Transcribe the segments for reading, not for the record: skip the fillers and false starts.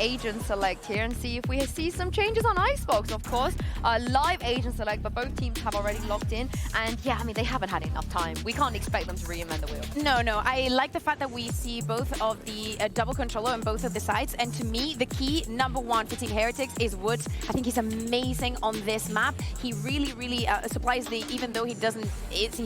agent select here and see if we see some changes on Icebox, of course. Live agent select, but both teams have already locked in. And yeah, I mean, they haven't had enough time. We can't expect them to reinvent the wheel. No. I like the fact that we see both of the double controller on both of the sides. And to me, the key, #1 for Team Heretics is Woods. I think he's amazing on this map. He really supplies the, even though he's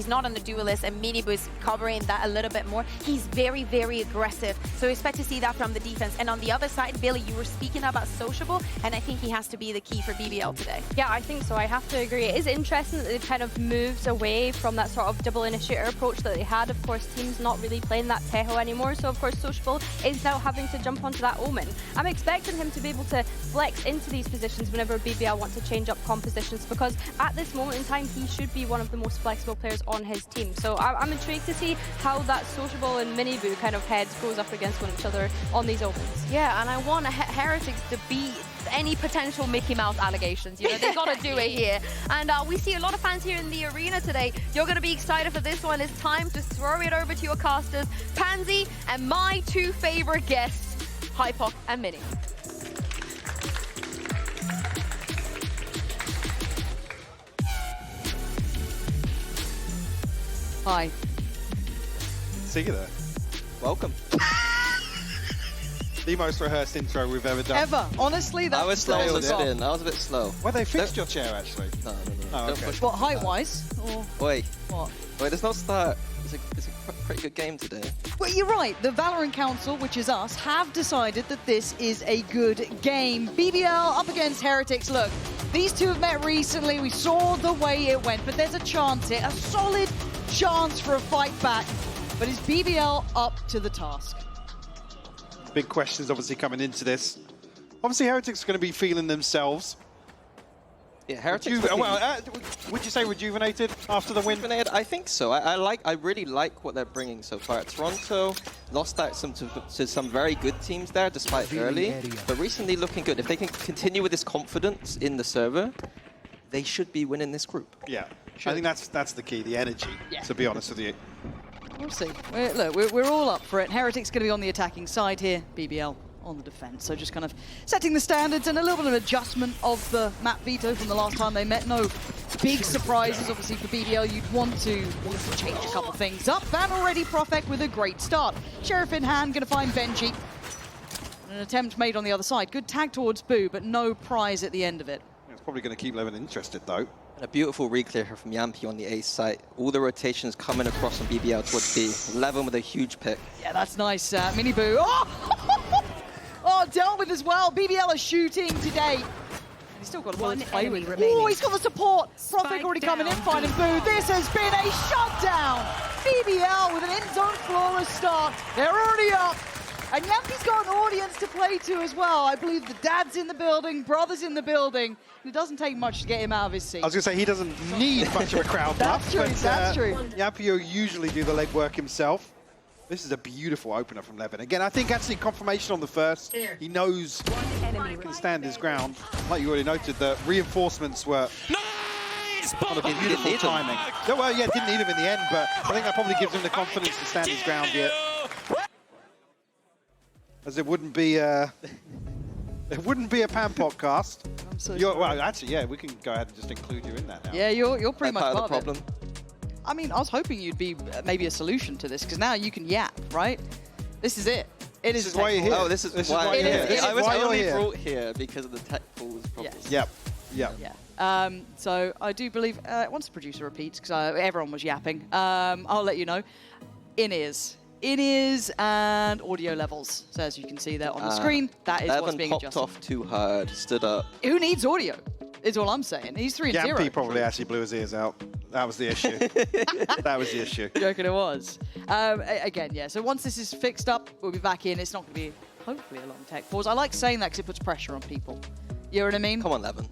not on the duelist and Minibu is covering that a little bit more, he's very aggressive. So we expect to see that from the defense. And on the other side, Billy, you were speaking about sociable, and I think he has to be the key for BBL today. Yeah, I think so. I have to agree. It is interesting that they've kind of moved away from that sort of double initiator approach that they had. Of course, teams not really playing that Teho anymore. So, of course, Sociable is now having to jump onto that Omen. I'm expecting him to be able to flex into these positions whenever BBL want to change up compositions, because at this moment in time, he should be one of the most flexible players on his team. So I'm intrigued to see how that Sociable and Minibu kind of heads goes up against one each other on these opens. Yeah, and I want Heretics to beat any potential Mickey Mouse allegations. You know, they got to do it here. And we see a lot of fans here in the arena today. You're going to be excited for this one. It's time to throw it over to your casters, Pansy and my two favorite guests, Hypoc and Mini. Hi. See you there. Welcome. The most rehearsed intro we've ever done. Ever. Honestly, that's I was slow on the spin. I was a bit slow. Well, they fixed your chair, actually. No. Oh, Don't okay. push What, me. height-wise? Or Wait. what? Wait, there's no start. It's a pretty good game today. Well, you're right. The VALORANT Council, which is us, have decided that this is a good game. BBL up against Heretics. Look, these two have met recently. We saw the way it went, but there's a chance here, a solid chance for a fight back. But is BBL up to the task? Big questions obviously coming into this. Obviously, Heretics are going to be feeling themselves. Yeah, Heretics. Would you say rejuvenated after the win? Rejuvenated? I think so. I really like what they're bringing so far. Toronto lost out to some very good teams there, despite early, but recently looking good. If they can continue with this confidence in the server, they should be winning this group. Yeah, I think that's the key, the energy. Yeah. To be honest with you. We'll see. We're all up for it. Heretics going to be on the attacking side here. BBL on the defense. So just kind of setting the standards and a little bit of adjustment of the map veto from the last time they met. No big surprises, obviously, for BBL. You'd want to change a couple things up. And already Profek with a great start. Sheriff in hand, going to find Benji. An attempt made on the other side. Good tag towards Boo, but no prize at the end of it. It's probably going to keep Levin interested, though. And a beautiful reclear here from Yampi on the A site. All the rotations coming across from BBL towards B. Levin with a huge pick. Yeah, that's nice. Mini Boo. Oh! Oh, dealt with as well. BBL is shooting today. And he's still got a lot to play with. Oh, he's got the support. Profek already coming in, finding Boo. This has been a shutdown. BBL with an in-zone flawless start. They're already up. And Yampi's got an audience to play to as well. I believe the dad's in the building, brother's in the building. It doesn't take much to get him out of his seat. I was going to say, he doesn't need much of a crowd That's true, but, that's true. Yampi will usually do the legwork himself. This is a beautiful opener from Levin. Again, I think actually confirmation on the first. He knows he can stand his ground. Like you already noted, the reinforcements were kind of beautiful timing. No, well, yeah, didn't need him in the end, but I think that probably gives him the confidence to stand his ground here. As it wouldn't be a Pan podcast. Well, actually, yeah, we can go ahead and just include you in that now. Yeah, you're pretty much part of the part problem. of it. I mean, I was hoping you'd be maybe a solution to this, because now you can yap, right? This is it. This is why you're here. Oh, this is why you're you're here. I was why you're only here. brought here because of the tech pools problems. Yes. Yep. Yeah. So I do believe, once the producer repeats, because everyone was yapping, I'll let you know. In-ears and audio levels. So as you can see there on the screen, that is what's being popped adjusted. off too hard, stood up. Who needs audio, is all I'm saying. He's 3-0. Yampi probably actually blew his ears out. That was the issue. That was the issue. Joking it was. Again, yeah, so once this is fixed up, we'll be back in. It's not going to be, hopefully, a long tech pause. I like saying that because it puts pressure on people. You know what I mean? Come on, Levin.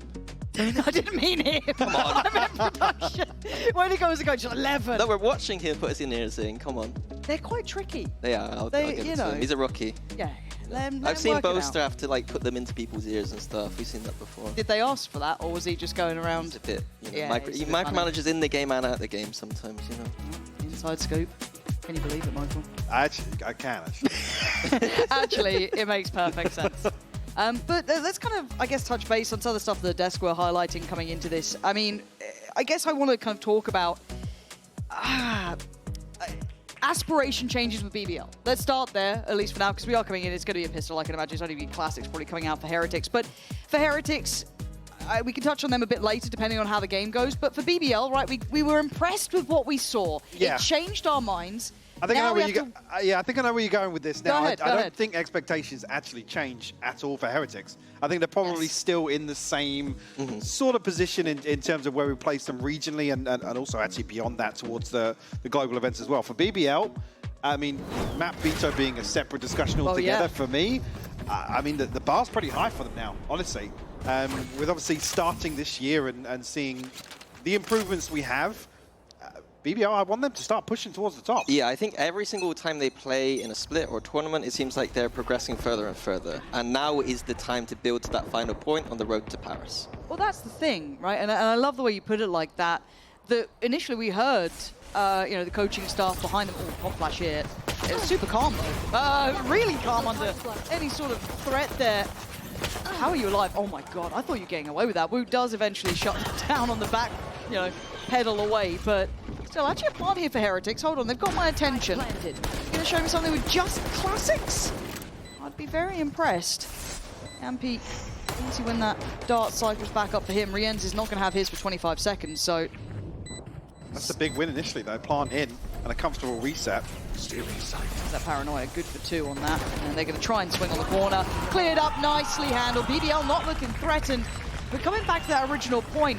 I didn't mean him. Come on. I meant production. When he goes to coach 11. No, we're watching him put his ears in. Come on. They're quite tricky. They are. I'll give it to him. He's a rookie. Yeah. I've seen Boaster have to like put them into people's ears and stuff. We've seen that before. Did they ask for that, or was he just going around? It's a bit, Yeah, he micromanages in the game and out the game sometimes, you know. Inside scoop. Can you believe it, Michael? I can, actually. Actually, it makes perfect sense. But let's kind of, I guess, touch base on some of the stuff that the desk were highlighting coming into this. I mean, I guess I want to kind of talk about aspiration changes with BBL. Let's start there, at least for now, because we are coming in. It's going to be a pistol, I can imagine. It's only be classics probably coming out for Heretics. But for Heretics, we can touch on them a bit later, depending on how the game goes. But for BBL, right, we were impressed with what we saw. Yeah. It changed our minds. I think I know where I think I know where you're going with this now. Go ahead, I don't think expectations actually change at all for Heretics. I think they're probably still in the same sort of position in terms of where we place them regionally and also actually beyond that towards the global events as well. For BBL, I mean, map veto being a separate discussion altogether for me, I mean, the bar's pretty high for them now, honestly. With obviously starting this year and seeing the improvements we have, BBL, I want them to start pushing towards the top. Yeah, I think every single time they play in a split or a tournament, it seems like they're progressing further and further. And now is the time to build to that final point on the road to Paris. Well, that's the thing, right? And I love the way you put it like that. That initially we heard, you know, the coaching staff behind them. Oh, hot flash here. It's super calm though. Really calm under any sort of threat there. How are you alive? Oh my god, I thought you were getting away with that. Wu does eventually shut down on the back, you know, pedal away, but still, actually a plan here for Heretics. Hold on, they've got my attention. You're gonna show me something with just classics? I'd be very impressed. Ampi, easy when that dart cycles back up for him. Rienz is not gonna have his for 25 seconds, so... That's a big win initially though, plant in and a comfortable reset. That paranoia, good for 2 on that. And they're going to try and swing on the corner. Cleared up, nicely handled. BBL not looking threatened. But coming back to that original point,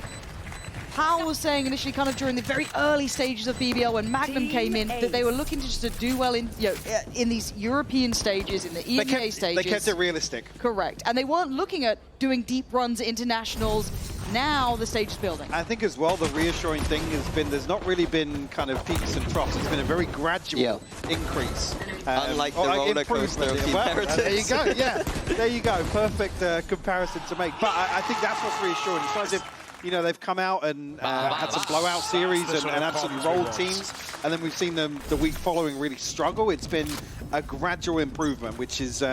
Powell was saying initially kind of during the very early stages of BBL when Magnum came in that they were looking to just to do well in, you know, in these European stages, in the EMEA stages. They kept it realistic. Correct. And they weren't looking at doing deep runs at internationals. Now the stage is building. I think as well the reassuring thing has been there's not really been kind of peaks and troughs. It's been a very gradual increase. Unlike the roller coaster of there you go, yeah. There you go. Perfect comparison to make. But I think that's what's reassuring. It's not as if, you know, they've come out and had some blowout series and absolutely rolled teams. And then we've seen them the week following really struggle. It's been a gradual improvement, which is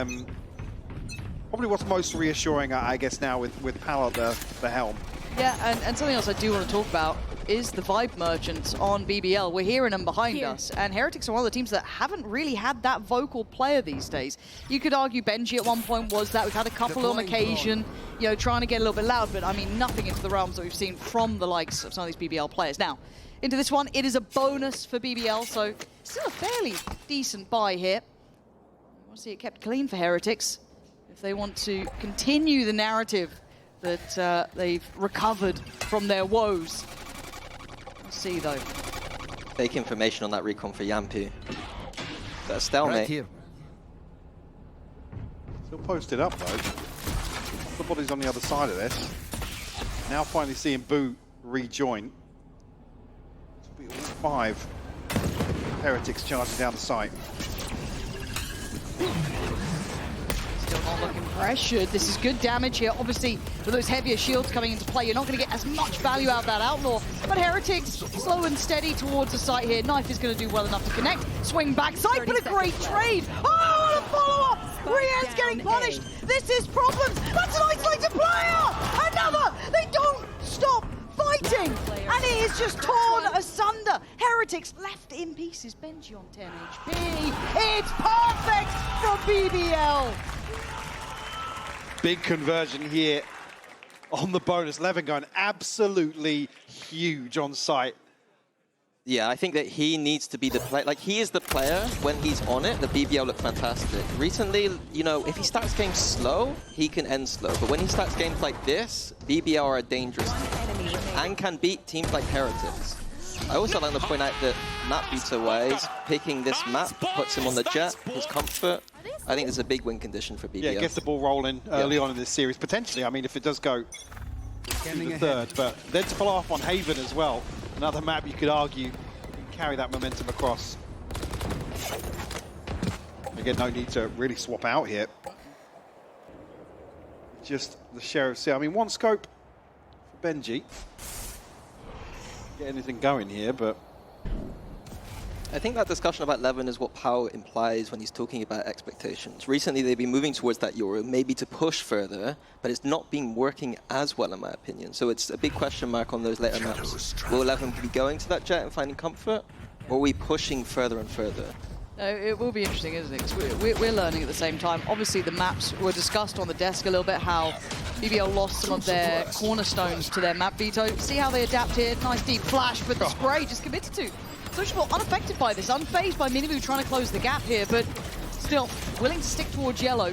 probably what's most reassuring, I guess, now with Pal at the helm. Yeah, and something else I do want to talk about is the Vibe Merchants on BBL. We're hearing them behind us, and Heretics are one of the teams that haven't really had that vocal player these days. You could argue Benji at one point was that. We've had a couple on occasion, you know, trying to get a little bit loud, but I mean, nothing into the realms that we've seen from the likes of some of these BBL players. Now, into this one, it is a bonus for BBL, so still a fairly decent buy here. I want to see it kept clean for Heretics if they want to continue the narrative that they've recovered from their woes. We'll see, though. Fake information on that recon for Yampu. That's stalemate. Right here. Still posted up, though. The body's on the other side of this. Now finally seeing Boo rejoin. It'll be all 5 Heretics charging down the site. Still not looking pressured. This is good damage here. Obviously, with those heavier shields coming into play, you're not going to get as much value out of that Outlaw. But Heretics, slow and steady towards the site here. Knife is going to do well enough to connect. Swing backside, but a great trade. Oh, what a follow-up! Rienz getting punished. This is problems. That's an isolated player! Another! They don't stop fighting! And it is just torn asunder. Heretics left in pieces. Benji on 10 HP. It's perfect for BBL. Big conversion here on the bonus. Levin going absolutely huge on site. Yeah, I think that he needs to be the player. Like, he is the player when he's on it. The BBL look fantastic. Recently, you know, if he starts games slow, he can end slow. But when he starts games like this, BBL are a dangerous team and can beat teams like Heretics. I also like to point out that map beater-wise, picking this map puts him on the jet, his comfort. I think there's a big win condition for BBL. Yeah, gets the ball rolling early on in this series, potentially. I mean, if it does go to the third, but then to follow off on Haven as well, another map you could argue can carry that momentum across. Again, no need to really swap out here. Just the Sheriff. I mean, one scope for Benji. Get anything going here, but I think that discussion about Levin is what Pao implies when he's talking about expectations. Recently, they've been moving towards that Euro, maybe to push further, but it's not been working as well, in my opinion. So it's a big question mark on those later maps. Will Levin be going to that jet and finding comfort, or are we pushing further and further? It will be interesting, isn't it? 'Cause we're learning at the same time. Obviously, the maps were discussed on the desk a little bit, how BBL lost some of their cornerstones to their map veto. See how they adapt here. Nice deep flash, but the spray just committed to. Sociable unaffected by this, unfazed by Minibu trying to close the gap here, but still willing to stick towards yellow.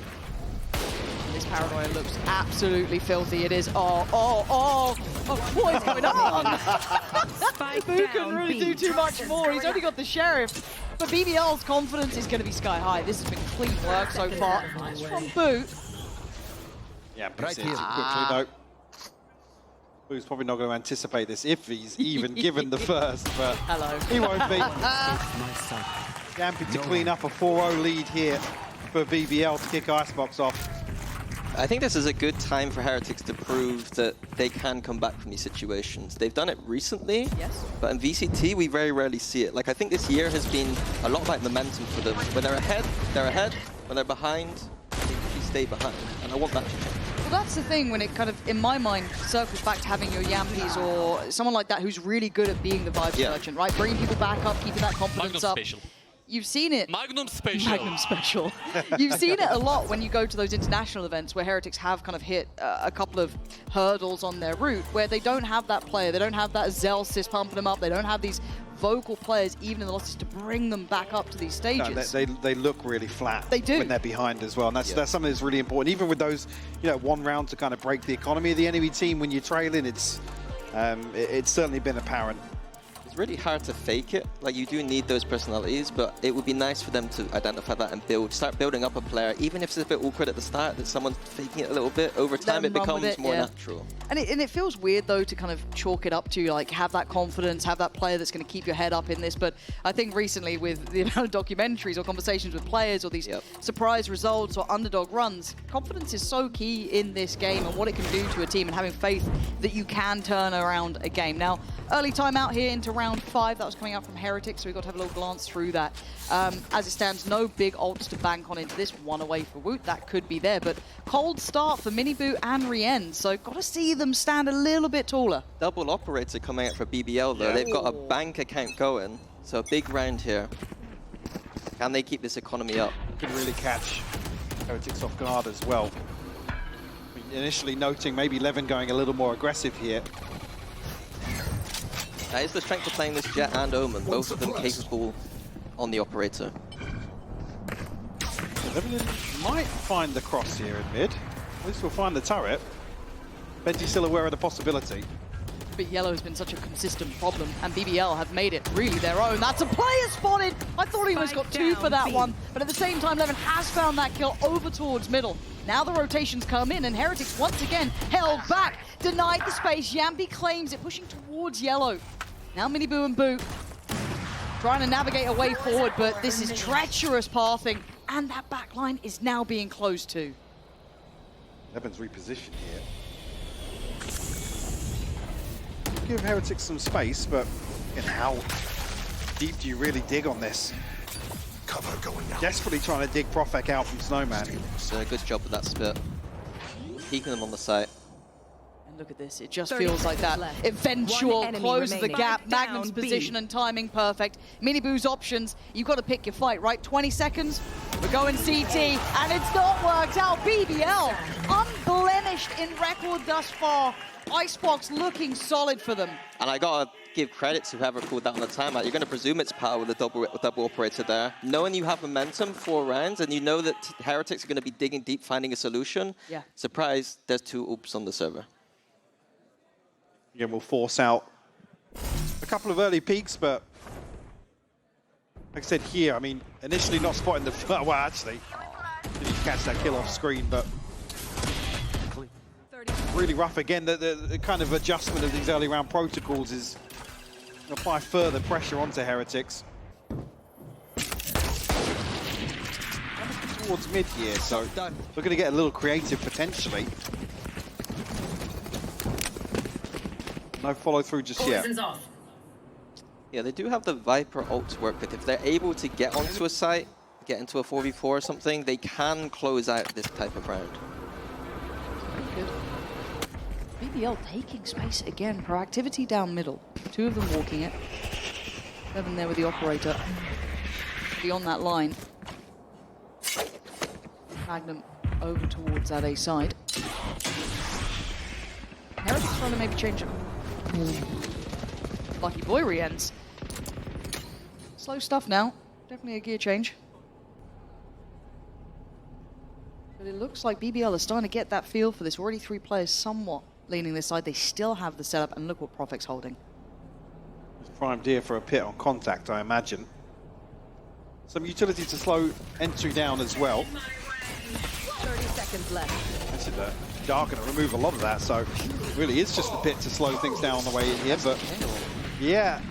This paranoia looks absolutely filthy. It is. Oh, what is going on? Boo couldn't really do too much more. He's only got the sheriff. But BBL's confidence is going to be sky high. This has been clean work so far. Nice from Boo. Yeah, but quickly though. Boo's probably not going to anticipate this if he's even given the first, but he won't be. Yampy to clean up a 4-0 lead here for BBL to kick Icebox off. I think this is a good time for Heretics to prove that they can come back from these situations. They've done it recently, yes, but in VCT, we very rarely see it. Like, I think this year has been a lot like momentum for them. When they're ahead, they're ahead. When they're behind, they usually stay behind. And I want that to change. Well, that's the thing when it kind of, in my mind, circles back to having your Yampis or someone like that who's really good at being the vibes merchant, right? Bringing people back up, keeping that confidence up. Special. You've seen it. Magnum Special. Magnum Special. You've seen it a lot when you go to those international events where Heretics have kind of hit a couple of hurdles on their route where they don't have that player, they don't have that Zelsys pumping them up, they don't have these vocal players, even in the losses, to bring them back up to these stages. No, they look really flat. They do. When they're behind as well. And that's something that's really important. Even with those, one round to kind of break the economy of the enemy team when you're trailing, it's certainly been apparent. It's really hard to fake it. Like, you do need those personalities, but it would be nice for them to identify that and start building up a player, even if it's a bit awkward at the start, that someone's faking it a little bit. Over time, it becomes more natural. And it feels weird, though, to kind of chalk it up to, like, have that confidence, have that player that's going to keep your head up in this. But I think recently, with the amount of documentaries or conversations with players or these surprise results or underdog runs, confidence is so key in this game and what it can do to a team and having faith that you can turn around a game. Now, early timeout here into round 5. That was coming out from Heretics, so we got to have a little glance through that. As it stands, no big ults to bank on into this. One away for Woot. That could be there, but cold start for Minibu and Rien, so got to see them stand a little bit taller. Double operator coming out for BBL, though. They've got a bank account going, so a big round here. Can they keep this economy up? Could really catch Heretics off guard as well. Initially noting maybe Levin going a little more aggressive here. That is the strength of playing this Jet and Omen, both of them capable on the operator. Levin might find the cross here in mid. At least we'll find the turret. Benji's still aware of the possibility. But yellow has been such a consistent problem, and BBL have made it really their own. That's a player spotted! I thought he was got 2 for that one, but at the same time, Levin has found that kill over towards middle. Now the rotations come in, and Heretics once again held back, denied the space. Yampy claims it, pushing towards yellow. Now Minibu and Boo trying to navigate a way forward, but this is treacherous pathing, and that back line is now being closed too. Levin's repositioned here. Give Heretics some space, but how deep do you really dig on this? Cover going out. Desperately trying to dig Profek out from Snowman. It's a good job with that spit. Keeping them on the site. And look at this, it just feels like that eventual close the gap. Magnum's position and timing perfect. Minibu's options, you've got to pick your fight, right? 20 seconds, we're going CT, and it's not worked out. BBL, unblemished in record thus far. Icebox looking solid for them. And I gotta give credit to whoever called that on the timeout. You're gonna presume it's power with a double operator there. Knowing you have momentum 4 rounds and you know that Heretics are gonna be digging deep, finding a solution. Yeah. Surprise, there's 2 oops on the server. Again, we'll force out a couple of early peaks, but like I said here, I mean, initially not spotting the, well, actually, didn't catch that kill off screen, but really rough again. The kind of adjustment of these early round protocols is going to apply further pressure onto Heretics. Towards mid here, so we're going to get a little creative potentially. No follow through just yet. Yeah, they do have the Viper ult to work with. If they're able to get onto a site, get into a 4v4 or something, they can close out this type of round. Good. BBL taking space again. Proactivity down middle. Two of them walking it. Seven there with the operator. Beyond that line. Magnum over towards that A side. Heretics trying to maybe change it. Lucky boy re-ends. Slow stuff now. Definitely a gear change. But it looks like BBL is starting to get that feel for this. Already 3 players somewhat leaning this side. They still have the setup, and look what Profec's holding. It's primed here for a pit on contact, I imagine. Some utility to slow entry down as well. 30 seconds left. Actually, the Dark going to remove a lot of that, so really it's just the pit to slow things down on the way in here. But yeah,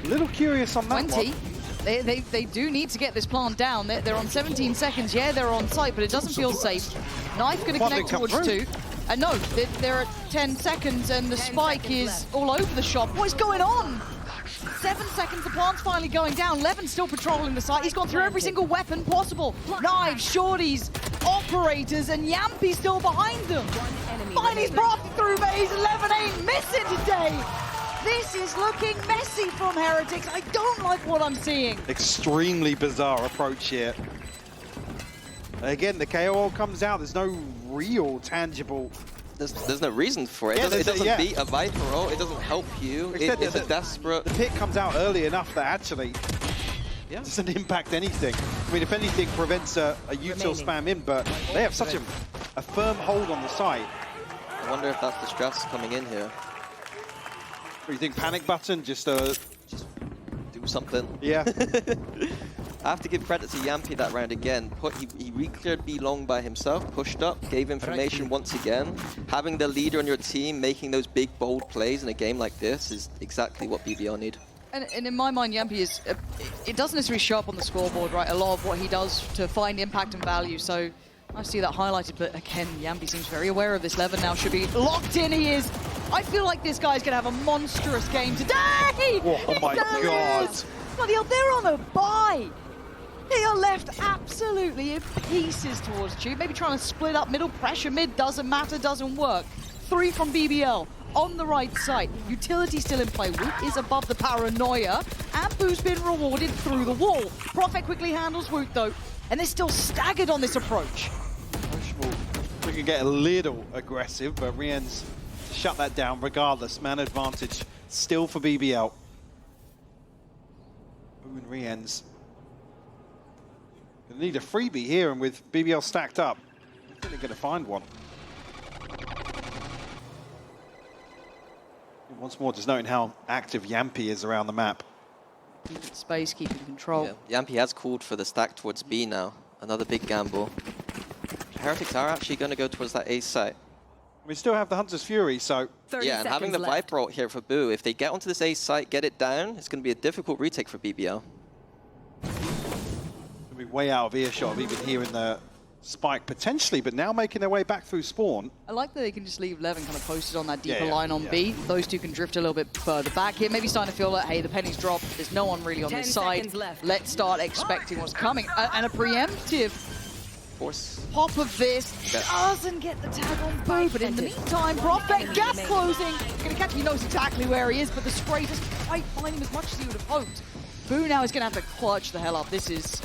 a little curious on that 20. one. They do need to get this plant down. They're on 17 seconds. Yeah, they're on site, but it doesn't feel safe. Knife going to connect towards 2. No, they're at 10 seconds, and the spike is all over the shop. What is going on? 7 seconds, the plant's finally going down. Levin's still patrolling the site. He's gone through every single weapon possible. Knives, shorties, operators, and Yampy's still behind them. Finally, he's brought through maze. 11 ain't missing today. This is looking messy from Heretics. I don't like what I'm seeing. Extremely bizarre approach here. Again, the KO comes out. There's no real tangible... There's no reason for it. Yeah, It doesn't yeah. beat a Viper ult. It doesn't help you. It's a desperate... The pit comes out early enough that actually doesn't impact anything. I mean, if anything, prevents a util spam in, but they have such a firm hold on the site. I wonder if that's the stress coming in here. What do you think? Panic button? Just do something. Yeah. I have to give credit to Yampy that round again. He re-cleared B long by himself, pushed up, gave information once again. Having the leader on your team making those big, bold plays in a game like this is exactly what BBL need. And in my mind, Yampy is... it doesn't necessarily show up on the scoreboard, right? A lot of what he does to find impact and value, so I see that highlighted, but again, Yampy seems very aware of this. Levin now should be locked in. He is. I feel like this guy's going to have a monstrous game today! Oh my God. Bloody hell, they're on a bye! They are left absolutely in pieces towards Tube. Maybe trying to split up middle pressure. Mid doesn't matter, doesn't work. 3 from BBL on the right side. Utility still in play. Woot is above the paranoia. And Boo's been rewarded through the wall. Prophet quickly handles Woot though. And they're still staggered on this approach. We can get a little aggressive, but Rien's shut that down regardless. Man advantage still for BBL. Boo and Rien's gonna need a freebie here, and with BBL stacked up, I think they're gonna find one. Once more, just noting how active Yampy is around the map. Keeping space, keeping control. Yeah. Yampy has called for the stack towards B now. Another big gamble. Heretics are actually going to go towards that A site. We still have the Hunter's Fury, so... Yeah, and having the Viper ult here for Boo, if they get onto this A site, get it down, it's going to be a difficult retake for BBL. They'll be way out of earshot of even hearing the spike potentially, but now making their way back through spawn. I like that they can just leave Levin kind of posted on that deeper line on B. Those two can drift a little bit further back here. Maybe starting to feel like, hey, the penny's dropped. There's no one really on this side. Let's start expecting what's coming. And a preemptive pop of this doesn't get the tag on Boo, but in the meantime, Prophet gap closing. Gonna catch him, he knows exactly where he is, but the spray doesn't quite find him as much as he would have hoped. Boo now is gonna have to clutch the hell up. This is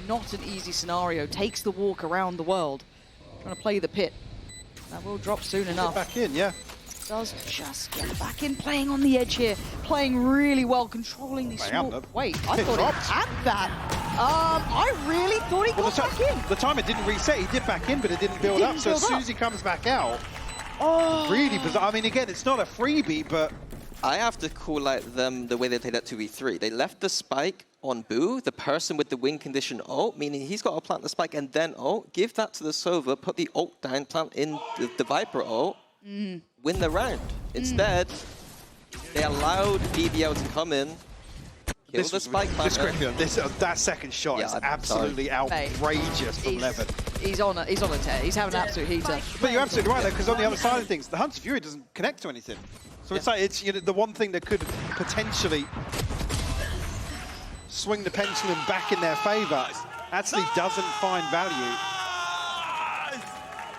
not an easy scenario. Takes the walk around the world. Trying to play the pit. That will drop soon enough. Get back in, yeah. Does just get back in, playing on the edge here. Playing really well, controlling these small... Wait, I thought he had that. I really thought he got back in. The time it didn't reset, he did back in, but it didn't build up. So as soon as he comes back out, really bizarre. I mean, again, it's not a freebie, but... I have to call out them the way they played that 2v3. They left the spike on Boo, the person with the win condition ult, meaning he's got to plant the spike and then ult, give that to the Sova, put the ult down, plant in the Viper ult, win the round. Instead, they allowed BBL to come in, kill the spike planter. That second shot is absolutely outrageous from Levin. He's on a tear. He's having an absolute heater. But you're absolutely right, though, because on the other side of things, the Hunter's Fury doesn't connect to anything. So it's like, it's, you know, the one thing that could potentially swing the pendulum back in their favor actually doesn't find value.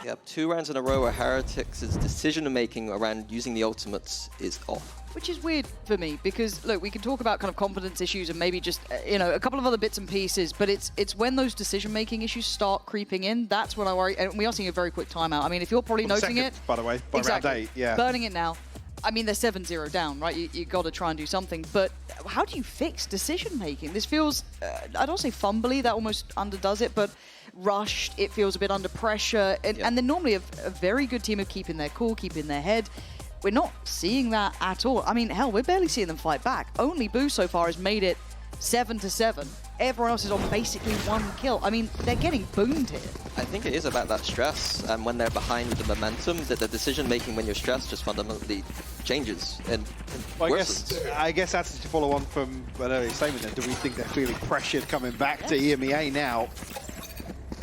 Yeah, 2 rounds in a row where Heretics' decision-making around using the ultimates is off. Which is weird for me, because, look, we can talk about kind of confidence issues and maybe just, you know, a couple of other bits and pieces, but it's when those decision-making issues start creeping in, that's when I worry. And we are seeing a very quick timeout. I mean, if you're probably noting Second, it... by the way, by round 8, yeah. Burning it now. I mean, they're 7-0 down, right? You got to try and do something. But how do you fix decision-making? This feels, I don't say fumbly, that almost underdoes it, but rushed. It feels a bit under pressure. And they're normally a very good team of keeping their cool, keeping their head. We're not seeing that at all. I mean, hell, we're barely seeing them fight back. Only Boo so far has made it 7-7. Everyone else is on basically 1 kill. I mean, they're getting boomed here. I think it is about that stress, and when they're behind with the momentum, that the decision-making when you're stressed just fundamentally changes and Well, worsens. I guess that's to follow on from an earlier statement there. Do we think they're feeling pressured coming back to EMEA now?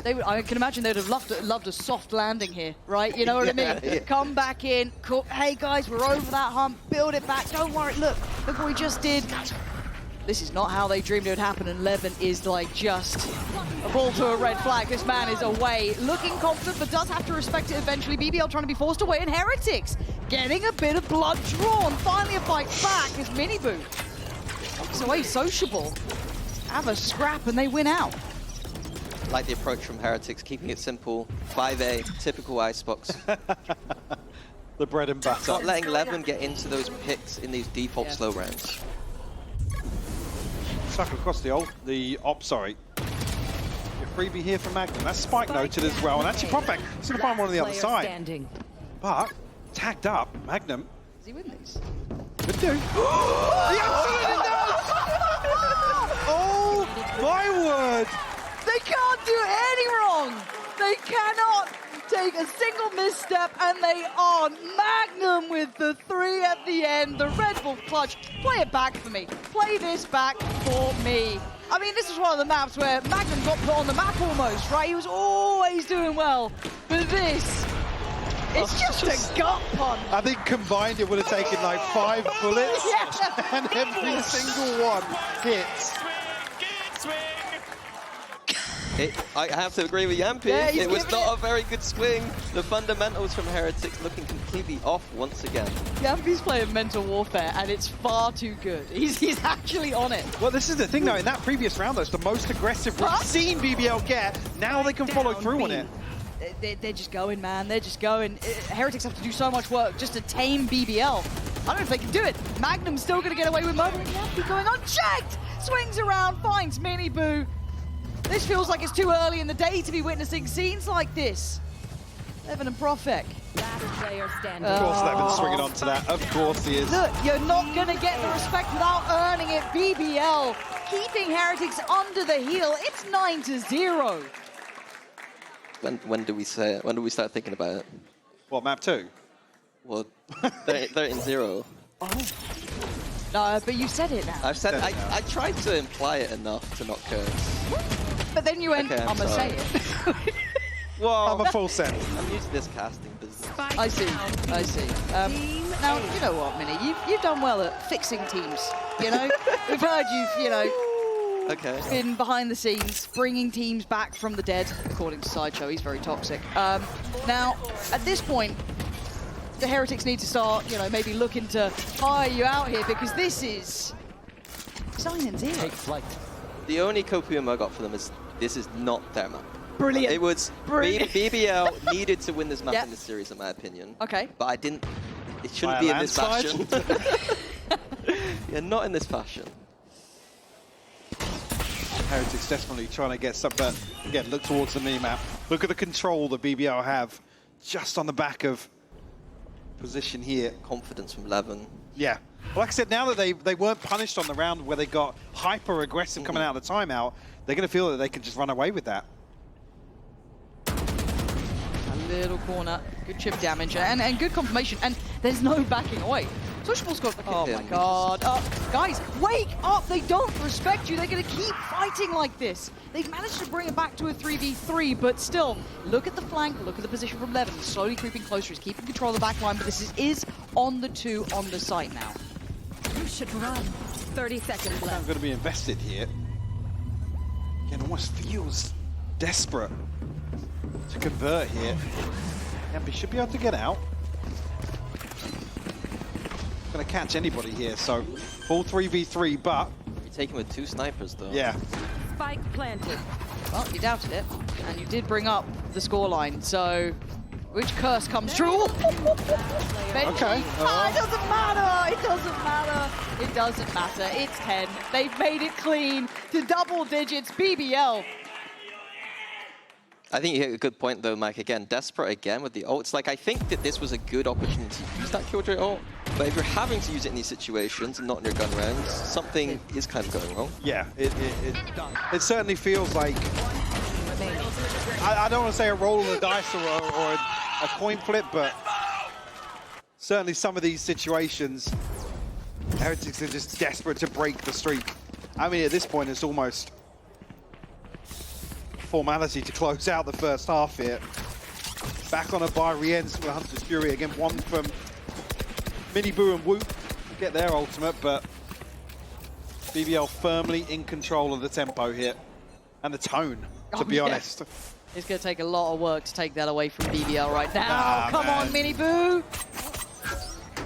I can imagine they'd have loved a soft landing here, right? You know what I mean? Yeah. Come back in, cool. Hey guys, we're over that hump, build it back, don't worry, look what we just did. This is not how they dreamed it would happen, and Levin is like just a ball to a red flag. This man is away, looking confident, but does have to respect it eventually. BBL trying to be forced away, and Heretics getting a bit of blood drawn. Finally a fight back as Miniboo walks away sociable. Have a scrap and they win out. Like the approach from Heretics, keeping it simple. 5A, typical Icebox. The bread and butter. Not letting Levin get into those picks in these default slow rounds. Stuck across the op, sorry. Your freebie here from Magnum. That's Spike noted as well. And actually, Propek is going to find one on the other side. Standing. But, tagged up, Magnum. Does he win these? Could do. He absolutely does! Oh, my word! They can't do any wrong. They cannot take a single misstep, and they are Magnum with the 3 at the end. The Red Bull clutch. Play it back for me. Play this back for me. I mean, this is one of the maps where Magnum got put on the map almost, right? He was always doing well. But this, it's just a gut punch. I think combined it would have taken like 5 bullets, and every single one hits. I have to agree with Yampi. Yeah, it was not a very good swing. The fundamentals from Heretics looking completely off once again. Yampi's playing Mental Warfare, and it's far too good. He's actually on it. Well, this is the thing, though. In that previous round, though, it's the most aggressive we've seen BBL get. Now they can follow through on it. They're just going, man. They're just going. Heretics have to do so much work just to tame BBL. I don't know if they can do it. Magnum's still going to get away with murdering Yampi, going unchecked. Swings around, finds Miniboo. This feels like it's too early in the day to be witnessing scenes like this. Levin and Propek. Last player standing. Of course, Levin's swinging on to that. Of course he is. Look, you're not going to get the respect without earning it. BBL keeping Heretics under the heel. It's 9-0. When do we say it? When do we start thinking about it? What, map 2? Well, 13-0. No, but you said it now. I've said I tried to imply it enough to not curse. But then you went, Okay, I'm going to say sorry. it. Well, I'm a full set. I'm used to this casting business. I see. Now, you know what, Minnie? You've done well at fixing teams, you know? We've heard you've, Okay. been behind the scenes, bringing teams back from the dead, according to Sideshow. He's very toxic. Now, at this point, the Heretics need to start, maybe looking to hire you out here, because this is 9-0. Take flight. The only copium I got for them is this is not their map. Brilliant. It was Brilliant. BBL needed to win this map Yep. in this series, in my opinion. Okay. But I didn't. It shouldn't By be a in this landslide? fashion. Yeah, not in this fashion. Heretics definitely trying to get some, but again, look towards the mini-map. Look at the control that BBL have just on the back of position here. Confidence from Levin. Yeah. Well, like I said, now that they weren't punished on the round where they got hyper-aggressive coming out of the timeout, they're going to feel that they can just run away with that. A little corner, good chip damage, and good confirmation, and there's no backing away. Sociable's got... Oh Yeah. my god. Guys, wake up! They don't respect you. They're going to keep fighting like this. They've managed to bring it back to a 3v3, but still, look at the flank, look at the position from Levin. He's slowly creeping closer. He's keeping control of the back line, but this is on the 2 on the site now. You should run. 30 seconds I'm left. going to be invested here. Again, almost feels desperate to convert here. Yampi should be able to get out. Going to catch anybody here, so full 3v3, but... You're taking with 2 snipers, though. Yeah. Spike planted. Well, you doubted it, and you did bring up the scoreline, so which curse comes true? Okay. It doesn't matter. It doesn't matter. It doesn't matter. It's 10. They've made it clean to double digits. BBL. I think you hit a good point, though, Mike. Again, desperate again with the ults. Like, I think that this was a good opportunity to use that Killjoy ult, but if you're having to use it in these situations and not in your gun rounds, something is kind of going wrong. Yeah, it certainly feels like... I don't want to say a roll of the dice or a coin flip, but certainly some of these situations, Heretics are just desperate to break the streak. I mean, at this point, it's almost formality to close out the first half here. Back on a by Rien's with Hunter's Fury. Again, one from Miniboo and Whoop to get their ultimate, but BBL firmly in control of the tempo here. And the tone, to be honest. It's going to take a lot of work to take that away from BBL right now. Come on, Miniboo.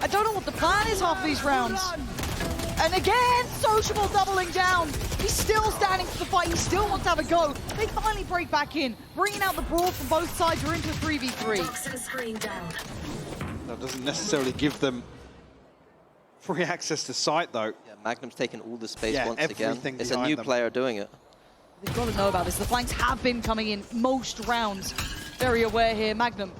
I don't know what the plan is half of these rounds. And again, Sociable doubling down. He's still standing for the fight. He still wants to have a go. They finally break back in, bringing out the brawl from both sides. We're into a 3v3. That doesn't necessarily give them free access to site, though. Yeah, Magnum's taken all the space Yeah, once again. everything It's a behind new them. player doing it. They've got to know about this. The flanks have been coming in most rounds. Very aware here. Magnum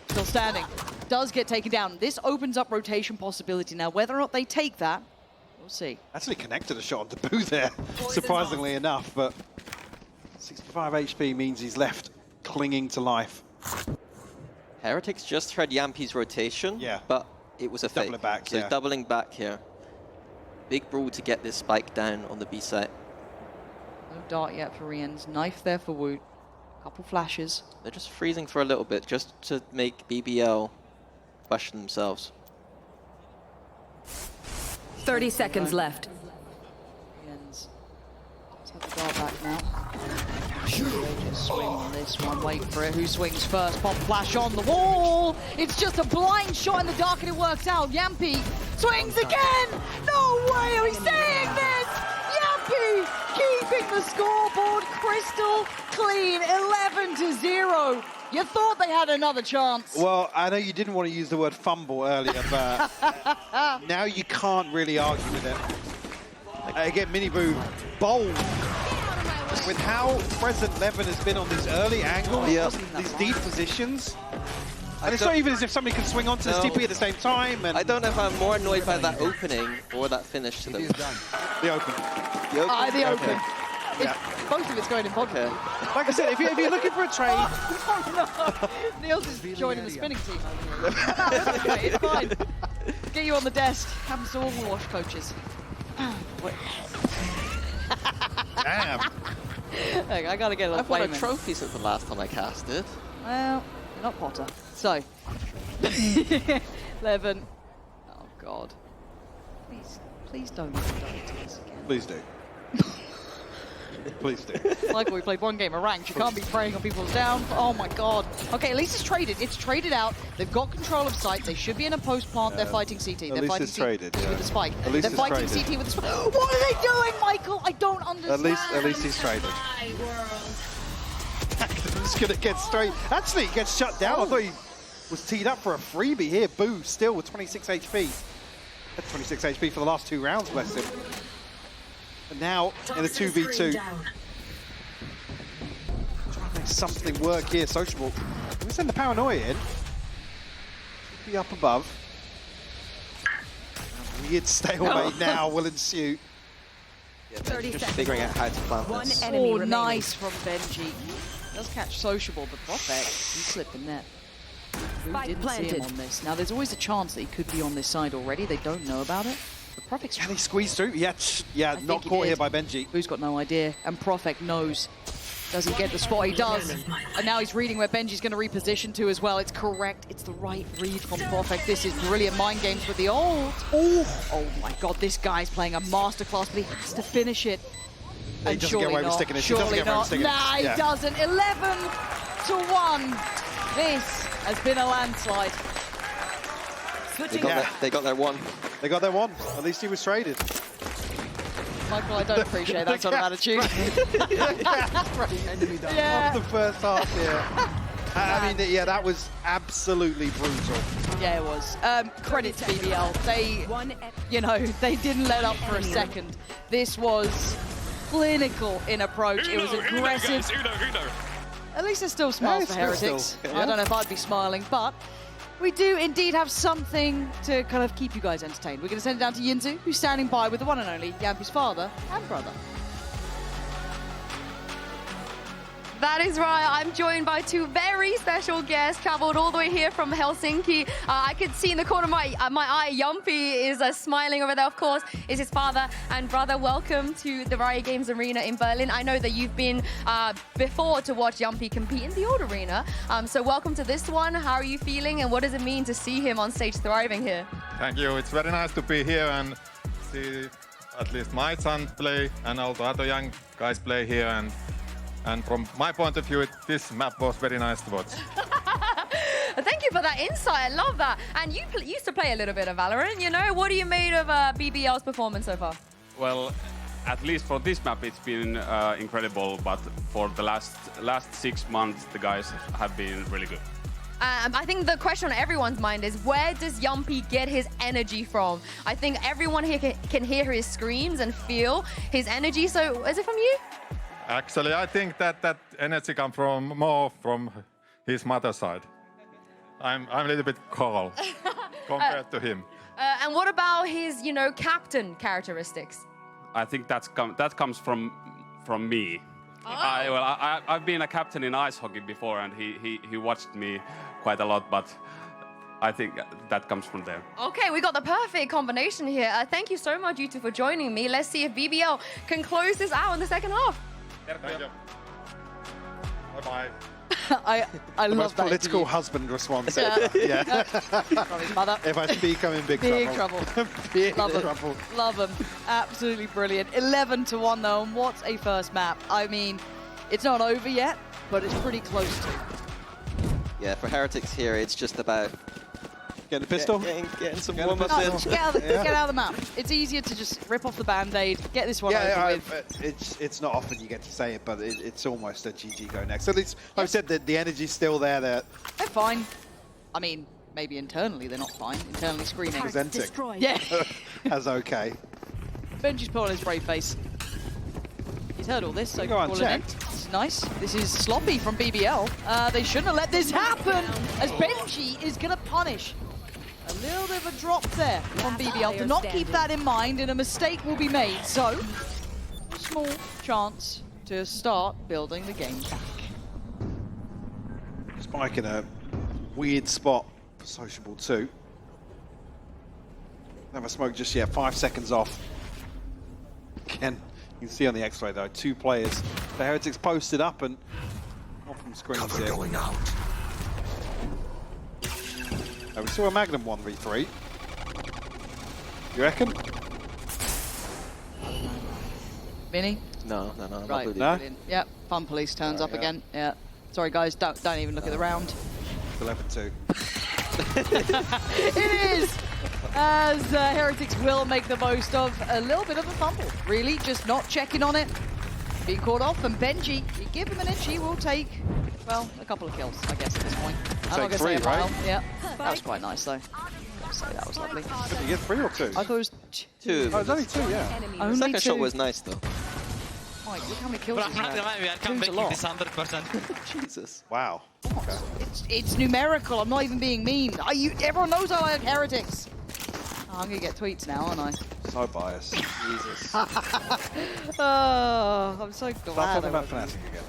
still standing. Does get taken down. This opens up rotation possibility. Now, whether or not they take that, we'll see. Actually connected a shot on Debut there, surprisingly enough, but 65 HP means he's left clinging to life. Heretics just heard Yampi's rotation, Yeah. but it was a fake. Double it back, so yeah. doubling back here. Big brawl to get this spike down on the B site. No dart yet for Rien's. Knife there for Woot. Couple flashes. They're just freezing for a little bit, just to make BBL question themselves. 30 seconds left. Rien's. Let's have the dart back now. They just swing on this one. Wait for it. Who swings first? Pop flash on the wall. It's just a blind shot in the dark and it works out. Yampi swings again. No way are we saying this. Yampi keeping the scoreboard crystal clean. 11-0. You thought they had another chance. Well, I know you didn't want to use the word fumble earlier, but now you can't really argue with it. Again, Miniboo bold. With how present Levin has been on these early angles, these deep positions. And it's not even as if somebody can swing onto the TP at the same time. And I don't know if I'm more annoyed by that opening or that finish to the the open. The open. The open. Yeah. Both of it's going in vodka. Like I said, if you're looking for a trade, Oh, no. Niels is joining the spinning team. No, it's okay, it's fine. Get you on the desk. Happens to all Overwatch coaches. damn. Look, I gotta get a little I've won a flame in. trophy since the last time I casted. Well, you're not Potter. So. 11. Oh, God. Please don't do this again. Please do. Please do. Like we played one game of ranked, you can't be preying on people's down. Oh my god. Okay, at least it's traded. It's traded out. They've got control of site. They should be in a post plant. They're fighting CT. They're least fighting it's CT traded, yeah. with the spike. At least They're it's fighting traded. CT with the spike. What are they doing, Michael? I don't understand. At least he's traded. He's gonna get straight. Actually, he gets shut down. I thought he was teed up for a freebie here. Boo, still with 26 HP. Had 26 HP for the last 2 rounds, bless him. And now in a 2v2. Trying to make something work here. Sociable. Can we send the paranoia in? Should be up above. A weird stalemate now will ensue. Yeah, they're just figuring out how to plant One this. enemy Oh, remaining. nice from Benji. Does catch Sociable, but Prophet, he slipped the net. Who Spike didn't see him planted. on this? Now, there's always a chance that he could be on this side already. They don't know about it. But Profect's Can he squeeze through? Yeah, yeah, think not he caught did. here by Benji. Who's got no idea? And Profect knows. Doesn't get the spot, he does. And now he's reading where Benji's going to reposition to as well. It's correct. It's the right read from Profect. This is brilliant mind games with the ult. Oh my god, this guy's playing a masterclass, but he has to finish it. He And doesn't get away with sticking it. He doesn't Surely get away with not. sticking it. Nah, he Yeah. doesn't. 11-1. This has been a landslide. Switching They got their one. They got their one. At least he was traded. Michael, I don't appreciate that sort of attitude. Of the first half here. I mean, yeah, that was absolutely brutal. Yeah, it was. Credit to BBL. They, you know, they didn't let up for a second. This was clinical in approach. It was aggressive. At least there's still smiles for Heretics. Crystal. I don't know if I'd be smiling, but we do indeed have something to kind of keep you guys entertained. We're going to send it down to Yinzu, who's standing by with the one and only Yampi's father and brother. That is right. I'm joined by two very special guests, traveled all the way here from Helsinki. I could see in the corner of my eye, Yumpy is smiling over there, of course, is his father and brother. Welcome to the Riot Games Arena in Berlin. I know that you've been before to watch Yumpy compete in the old arena. So welcome to this one. How are you feeling and what does it mean to see him on stage thriving here? Thank you. It's very nice to be here and see at least my son play and all the other young guys play here. And from my point of view, this map was very nice to watch. Thank you for that insight. I love that. And you used to play a little bit of Valorant, you know. What are you made of BBL's performance so far? Well, at least for this map, it's been incredible. But for the last 6 months, the guys have been really good. I think the question on everyone's mind is, where does Yumpy get his energy from? I think everyone here can hear his screams and feel his energy. So is it from you? Actually, I think that energy comes more from his mother's side. I'm a little bit cold compared to him. And what about his, you know, captain characteristics? I think that comes from me. Oh. I've been a captain in ice hockey before, and he watched me quite a lot, but I think that comes from there. Okay, we got the perfect combination here. Thank you so much, you two, for joining me. Let's see if BBL can close this out in the second half. Thank you. Bye-bye. I love Most that political interview. husband response. Yeah. From his mother. If I speak, I'm in big trouble. Big Love him. trouble. Love him. Absolutely brilliant. 11-1 though, and what a first map. I mean, it's not over yet, but it's pretty close to. Yeah, for Heretics here, it's just about Getting a pistol? getting some Get a warm-ups in. Get out of the map. It's easier to just rip off the band-aid, get this one over with. It's not often you get to say it, but it's almost a GG go next. At least, like I said, the energy's still there. They're fine. I mean, maybe internally they're not fine. Internally screaming. Presenting Yeah. as okay. Benji's put on his brave face. He's heard all this, so Go calling in. unchecked. This is nice. This is sloppy from BBL. They shouldn't have let this happen, as Benji is going to punish. A little bit of a drop there from BBL. Do not keep that in mind, and a mistake will be made. So, a small chance to start building the game back. Spike in a weird spot for Sociable 2. Never smoked just yet. 5 seconds off. Again, you can see on the X-ray though, 2 players. The Heretics posted up and off from screens Cover here. going out. We saw a Magnum 1v3. You reckon? Vinny? No, I'm not Right. really. No? Yep. Fun police turns up yeah. again. Yeah. Sorry guys, don't even look at the round. 11-2. It is! As Heretics will make the most of a little bit of a fumble. Really, just not checking on it. Being caught off, and Benji, you give him an inch, he will take, well, a couple of kills, I guess, at this point. I'm not Take gonna say 3, a mile. right? Yeah, that was quite nice, though. So that was lovely. Did you get 3 or 2? I thought it was 2. Oh, it's only 2, yeah. The only second 2. shot was nice though. Mike, look how many kills But I'm he's not had. gonna lie, we are Two's a coming lot. this 100%. Jesus. Wow. Okay. It's numerical, I'm not even being mean. Everyone knows I like Heretics. Oh, I'm gonna get tweets now, aren't I? So biased. Jesus. Oh, I'm so glad. Stop talking about Fnatic again.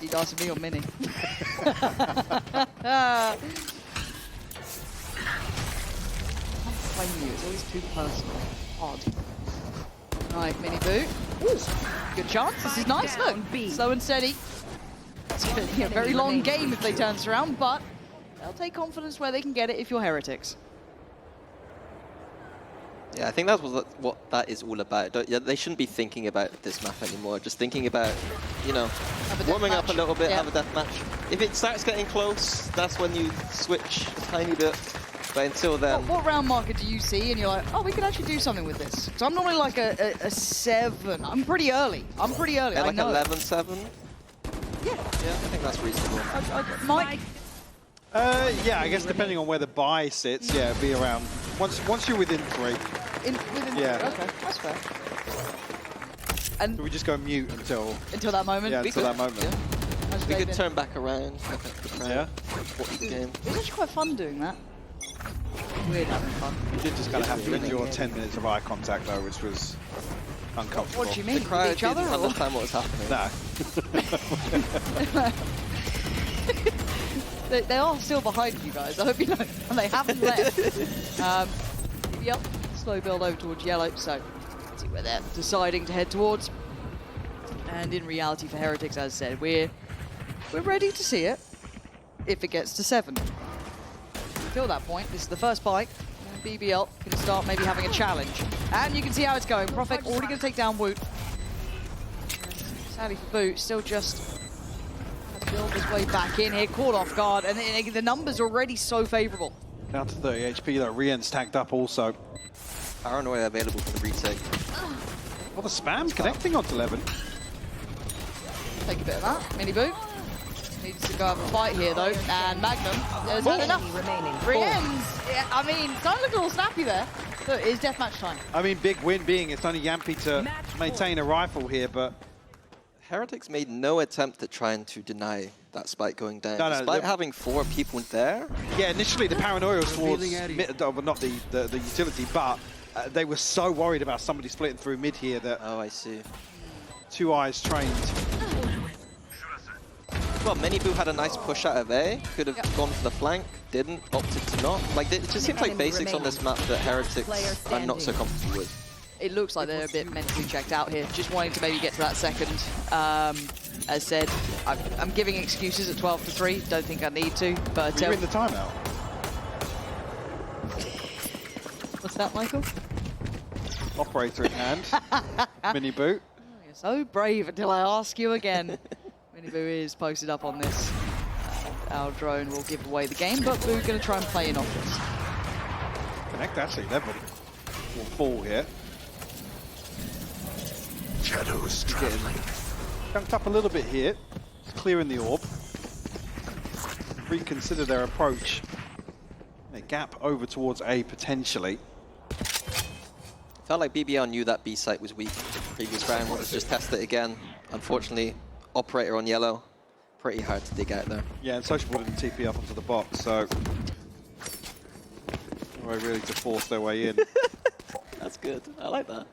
He's asking me or Minnie. blame you. It's always too personal. Odd. Right, mini boot. Ooh, good chance. This is nice. Look, slow and steady. It's going to be a very long game if they turn this around, but they'll take confidence where they can get it if you're Heretics. Yeah, I think that's what that is all about. They shouldn't be thinking about this map anymore. Just thinking about, you know, warming up a little bit, have a death match. If it starts getting close, that's when you switch a tiny bit. But until then... What round marker do you see and you're like, oh, we could actually do something with this? So I'm normally like a 7. I'm pretty early. Yeah, like 11-7? Yeah. Yeah, I think that's reasonable. Mike? Yeah, I guess depending on where the buy sits, yeah, it'd be around... Once you're within 3. Within yeah. 3, okay, that's fair. And so we just go mute until that moment? Yeah, until that moment. Yeah. We could turn back around. Yeah. It was actually quite fun doing that. Weird having fun. You did just kind of have to endure 10 minutes of eye contact though, which was uncomfortable. What do you mean? The crowd with each other? didn't understand what was happening. No. They are still behind you guys, I hope you know. And they haven't left. Yep, slow build over towards yellow, so let's see where they're deciding to head towards. And in reality for Heretics, as I said, we're ready to see it if it gets to 7. Until that point, this is the first bite. BBL can start maybe having a challenge. And you can see how it's going. Prophet already going to take down Woot. Sadly for Boot, still just build his way back in here, caught off guard, and the numbers are already so favourable. Down to 30 HP though, Rien's tagged up also. Paranoia available for the retake. Well, the spam's connecting onto 11. Take a bit of that, mini boot. Needs to go have a fight here though, and Magnum has had enough. Rien's, yeah, I mean, don't look a little snappy there. Look, it's deathmatch time. I mean, big win being it's only Yampy to maintain a rifle here, but... Heretics made no attempt at trying to deny that spike going down, No, despite having 4 people there. Yeah, initially the paranoia was towards mid, well, not the utility, but they were so worried about somebody splitting through mid here that... Oh, I see. 2 eyes trained. Well, Miniboo had a nice push out of A, could have gone for the flank, didn't, opted to not. Like, it just seems like basics on this map that Heretics are not so comfortable with. It looks like they're a bit mentally checked out here, just wanting to maybe get to that second. As said, I'm giving excuses at 12-3, don't think I need to, but... You're in the timeout. What's that, Michael? Operator in hand. Mini boot. Oh, you're so brave until I ask you again. Mini Boo is posted up on this. Our drone will give away the game, but Boo going to try and play in offense. Connect actually level. Will fall here. Shadows traveling. Jumped up a little bit here. It's clearing the orb. Reconsider their approach. A gap over towards A potentially. Felt like BBL knew that B site was weak previous round, wanted to just test it again. Unfortunately, operator on yellow, pretty hard to dig out there. Yeah, and Sociable didn't TP up onto the box, so no way really to force their way in. That's good. I like that.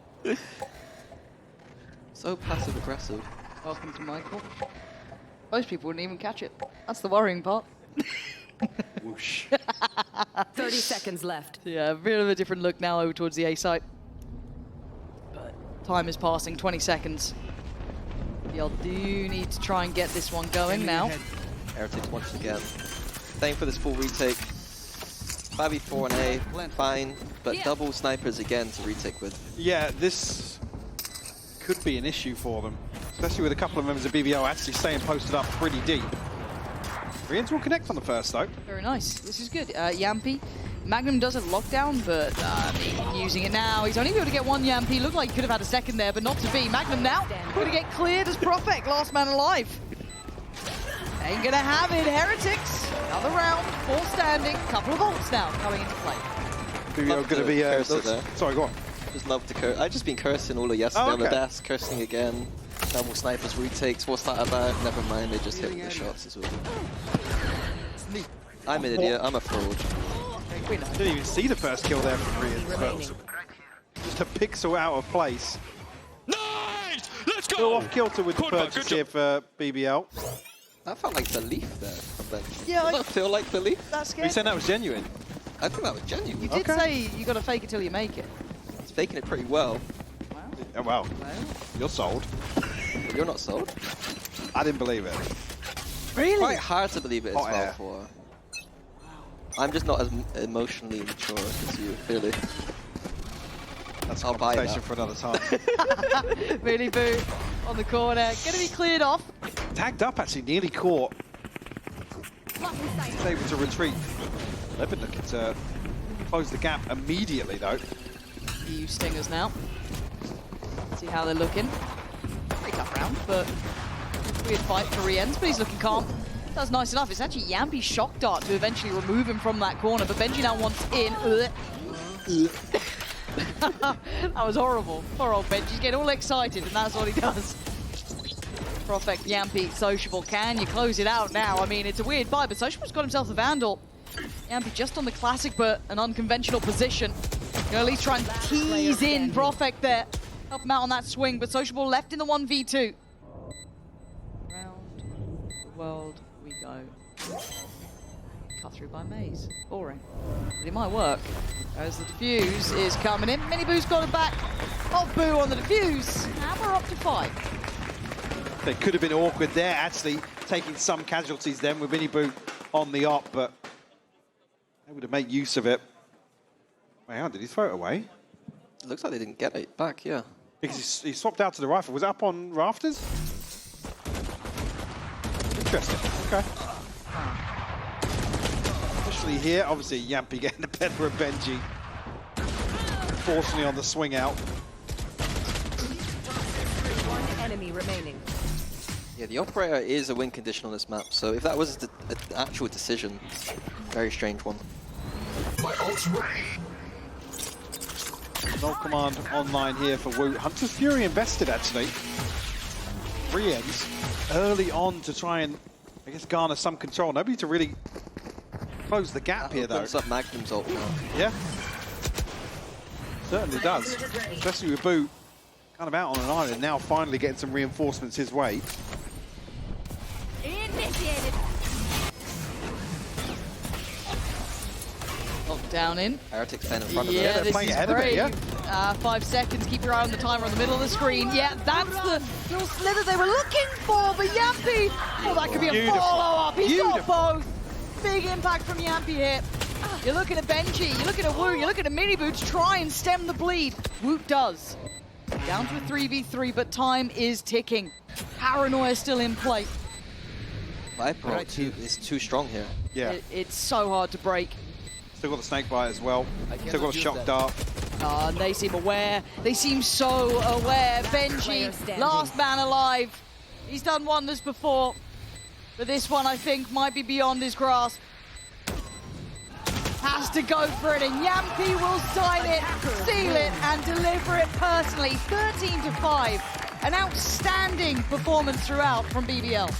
So passive aggressive. Welcome to Michael. Most people wouldn't even catch it. That's the worrying part. Whoosh. 30 seconds left. Yeah, a bit of a different look now over towards the A site. But time is passing, 20 seconds. Y'all do need to try and get this one going now. Heretics once again. Staying for this full retake. 5v4 and A, fine, but double snipers again to retake with. Yeah, this could be an issue for them, especially with a couple of members of BBL actually staying posted up pretty deep. Riens will connect on the first though. Very nice. This is good. Yampy. Magnum does a lockdown, but using it now. He's only able to get 1 Yampy. Looked like he could have had a second there, but not to be. Magnum now going to get cleared as Prophet, last man alive. Ain't gonna have it, Heretics. Another round, 4 standing. Couple of ults now coming into play. BBL going to be... sorry, go on. Just love to curse. I've just been cursing all of yesterday on the desk, cursing again. Double snipers retakes. What's that about? Never mind, they just hit the shots as well. I'm an idiot. I'm a fraud. Didn't even see the first kill there from Riens, but just a pixel out of place. Nice! Let's go! Still off kilter with the purchase here for BBL. That felt like belief there from them. Yeah, Does that feel like belief? That's Are you good. saying that was genuine? I think that was genuine. You did say you got to fake it till you make it. He's faking it pretty well. Oh, well, you're sold. You're not sold? I didn't believe it. Really? Quite hard to believe it as Hot well air. for. I'm just not as emotionally mature as you, clearly. That's a I'll buy conversation that. for another time. Really boo on the corner. Gonna be cleared off. Tagged up, actually, nearly caught. He's able to retreat. Levin looking to close the gap immediately, though. EU Stingers now. See how they're looking. Pretty tough round, but weird fight for Riens, but he's looking calm. That's nice enough. It's actually Yampi's shock dart to eventually remove him from that corner, but Benji now wants in. That was horrible. Poor old Benji's getting all excited, and that's what he does. Perfect Yampi, Sociable. Can you close it out now? I mean, it's a weird fight, but Sociable's got himself the Vandal. Yampi just on the classic, but an unconventional position. You'll at least try and tease in Profect there. Help him out on that swing, but Sociable left in the 1v2. Round the world we go. Cut through by Maze. Boring. But it might work. As the defuse is coming in. Miniboo's got it back. Oh, Boo on the defuse. And we're up to 5. It could have been awkward there, actually, taking some casualties then with Miniboo on the op, but able to make use of it. Wait, how did he throw it away? It looks like they didn't get it back, yeah. Because he swapped out to the rifle. Was it up on rafters? Interesting. Okay. Especially here, obviously Yampi getting the better of Benji. Unfortunately on the swing out. One enemy remaining. Yeah, the operator is a win condition on this map, so if that was an actual decision, very strange one. My ult's ready. No command online here for Wu. Hunter's Fury invested, actually. Riens early on to try and, I guess, garner some control. Nobody to really close the gap here, though. Opens up Magnum's ult now. Yeah. Certainly does. Especially with Boo kind of out on an island, now finally getting some reinforcements his way. Initiated. Lockdown in. Heretics playing in front of Yeah, them. they're playing ahead of it, yeah. 5 seconds, keep your eye on the timer on the middle of the screen. Yeah, that's the little slither they were looking for, but Yampi! Oh, that could be a Beautiful. follow-up. He's got Beautiful. both. Big impact from Yampi here. You're looking at Benji, you're looking at Wu, you're looking at Miniboo to try and stem the bleed. Woot does. Down to a 3v3, but time is ticking. Paranoia still in play. Viper ult is too strong here. Yeah. It's so hard to break. Still got the snake bite as well. Still got a shock dart. And they seem aware. They seem so aware. Benji, last man alive. He's done wonders before. But this one, I think, might be beyond his grasp. Has to go for it, and Yampi will sign it, seal it, and deliver it personally. 13-5. An outstanding performance throughout from BBL.